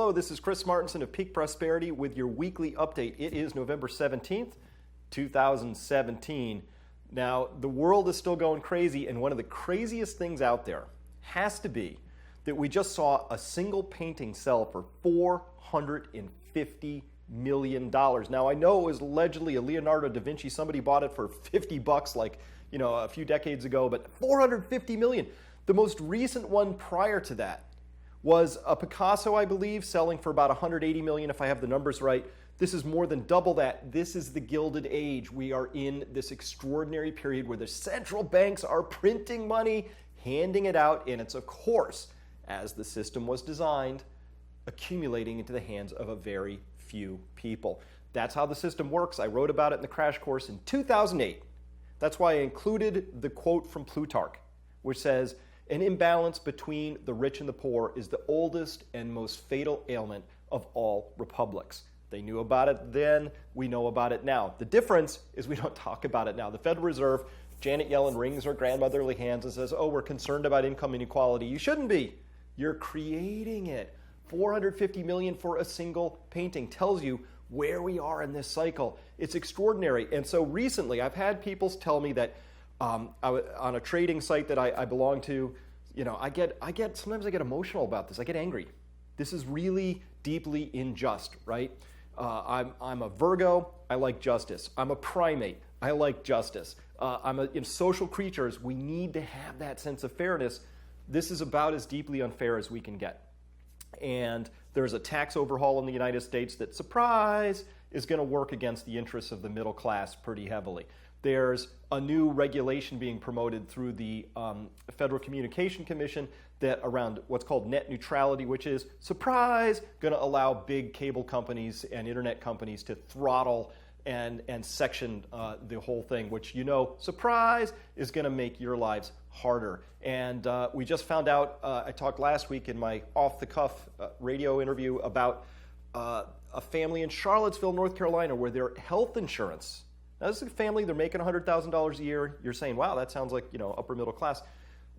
Hello, this is Chris Martinson of Peak Prosperity with your weekly update. It is November 17th, 2017. Now, the world is still going crazy, and one of the craziest things out there has to be that we just saw a single painting sell for $450 million. Now, I know it was allegedly a Leonardo da Vinci. Somebody bought it for $50 like, a few decades ago, but $450 million. The most recent one prior to that was a Picasso, I believe, selling for about $180 million, if I have the numbers right. This is more than double that. This is the Gilded Age. We are in this extraordinary period where the central banks are printing money, handing it out, and it's, of course, as the system was designed, accumulating into the hands of a very few people. That's how the system works. I wrote about it in the crash course in 2008. That's why I included the quote from Plutarch, which says, "An imbalance between the rich and the poor is the oldest and most fatal ailment of all republics." They knew about it then, we know about it now. The difference is we don't talk about it now. The Federal Reserve, Janet Yellen wrings her grandmotherly hands and says, "Oh, we're concerned about income inequality." You shouldn't be. You're creating it. $450 million for a single painting tells you where we are in this cycle. It's extraordinary. And so recently, I've had people tell me that on a trading site that I belong to, sometimes I get emotional about this. I get angry. This is really deeply unjust, right? I'm a Virgo. I like justice. I'm a primate. I like justice. In social creatures, we need to have that sense of fairness. This is about as deeply unfair as we can get. And there's a tax overhaul in the United States that, surprise, is going to work against the interests of the middle class pretty heavily. There's a new regulation being promoted through the Federal Communication Commission that around what's called net neutrality, which is, surprise, going to allow big cable companies and internet companies to throttle and section the whole thing, which, surprise, is going to make your lives harder. And we just found out, I talked last week in my off-the-cuff radio interview about a family in Charlottesville, North Carolina, where their health insurance, now this is a family, they're making $100,000 a year. You're saying, wow, that sounds like, upper middle class.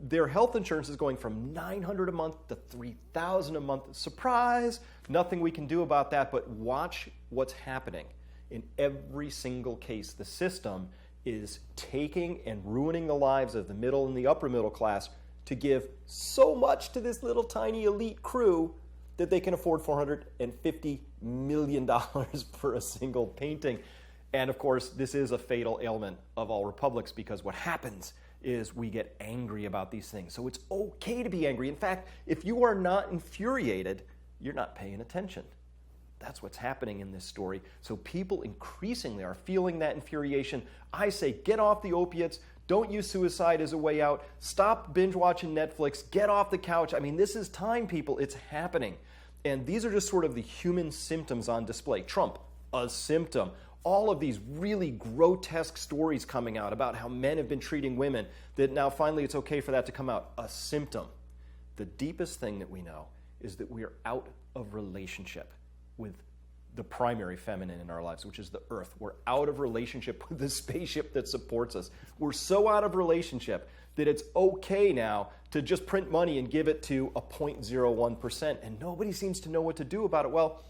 Their health insurance is going from $900 a month to $3,000 a month. Surprise! Nothing we can do about that, but watch what's happening. In every single case, the system is taking and ruining the lives of the middle and the upper middle class to give so much to this little tiny elite crew that they can afford $450 million for a single painting. And of course, this is a fatal ailment of all republics, because what happens is we get angry about these things. So it's okay to be angry. In fact, if you are not infuriated, you're not paying attention. That's what's happening in this story. So people increasingly are feeling that infuriation. I say, get off the opiates. Don't use suicide as a way out. Stop binge watching Netflix. Get off the couch. I mean, this is time, people. It's happening. And these are just sort of the human symptoms on display. Trump, a symptom. All of these really grotesque stories coming out about how men have been treating women, that now finally it's okay for that to come out. A symptom. The deepest thing that we know is that we are out of relationship with the primary feminine in our lives, which is the earth. We're out of relationship with the spaceship that supports us. We're so out of relationship that it's okay now to just print money and give it to a 0.01%, and nobody seems to know what to do about it. Well,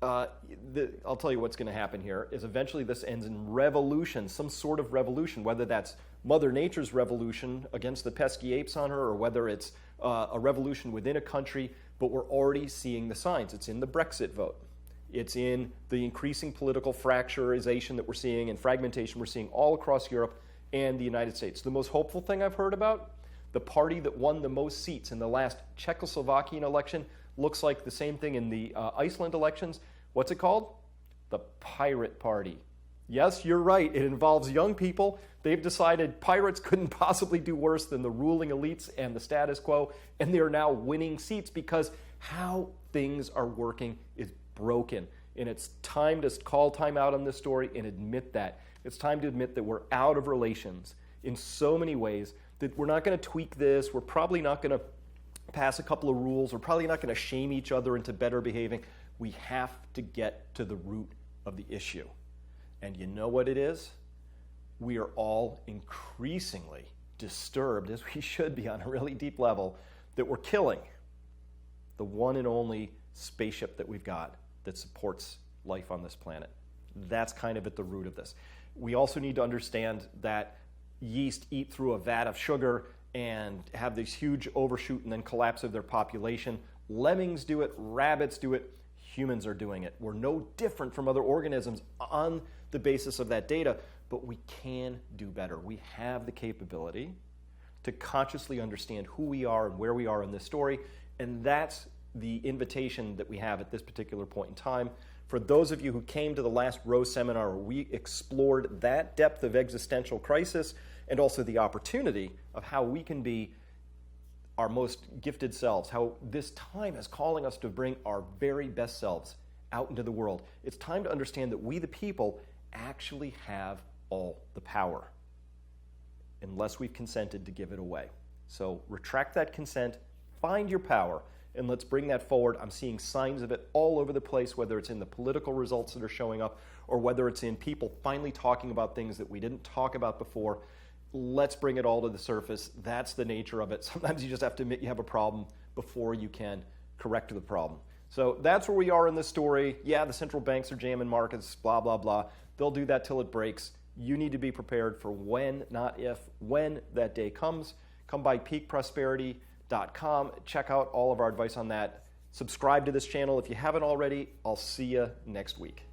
I'll tell you what's going to happen here is eventually this ends in revolution, some sort of revolution, whether that's Mother Nature's revolution against the pesky apes on her, or whether it's a revolution within a country. But we're already seeing the signs. It's in the Brexit vote. It's in the increasing political fracturization that we're seeing and fragmentation we're seeing all across Europe and the United States. The most hopeful thing I've heard about, the party that won the most seats in the last Czechoslovakian election, looks like the same thing in the Iceland elections. What's it called? The Pirate Party. Yes, you're right. It involves young people. They've decided pirates couldn't possibly do worse than the ruling elites and the status quo, and they are now winning seats because how things are working is broken. And it's time to call time out on this story and admit that. It's time to admit that we're out of relations in so many ways, that we're not going to tweak this. We're probably not going to pass a couple of rules. We're probably not going to shame each other into better behaving. We have to get to the root of the issue. And you know what it is? We are all increasingly disturbed, as we should be on a really deep level, that we're killing the one and only spaceship that we've got that supports life on this planet. That's kind of at the root of this. We also need to understand that yeast eat through a vat of sugar and have this huge overshoot and then collapse of their population. Lemmings do it, rabbits do it, humans are doing it. We're no different from other organisms on the basis of that data, but we can do better. We have the capability to consciously understand who we are and where we are in this story, and that's the invitation that we have at this particular point in time. For those of you who came to the last Rose seminar, we explored that depth of existential crisis and also the opportunity of how we can be our most gifted selves, how this time is calling us to bring our very best selves out into the world. It's time to understand that we, the people, actually have all the power, unless we've consented to give it away. So retract that consent, find your power, and let's bring that forward. I'm seeing signs of it all over the place, whether it's in the political results that are showing up or whether it's in people finally talking about things that we didn't talk about before. Let's bring it all to the surface. That's the nature of it. Sometimes you just have to admit you have a problem before you can correct the problem. So that's where we are in this story. Yeah, the central banks are jamming markets, blah, blah, blah. They'll do that till it breaks. You need to be prepared for when, not if, when that day comes. Come by peakprosperity.com. Check out all of our advice on that. Subscribe to this channel if you haven't already. I'll see you next week.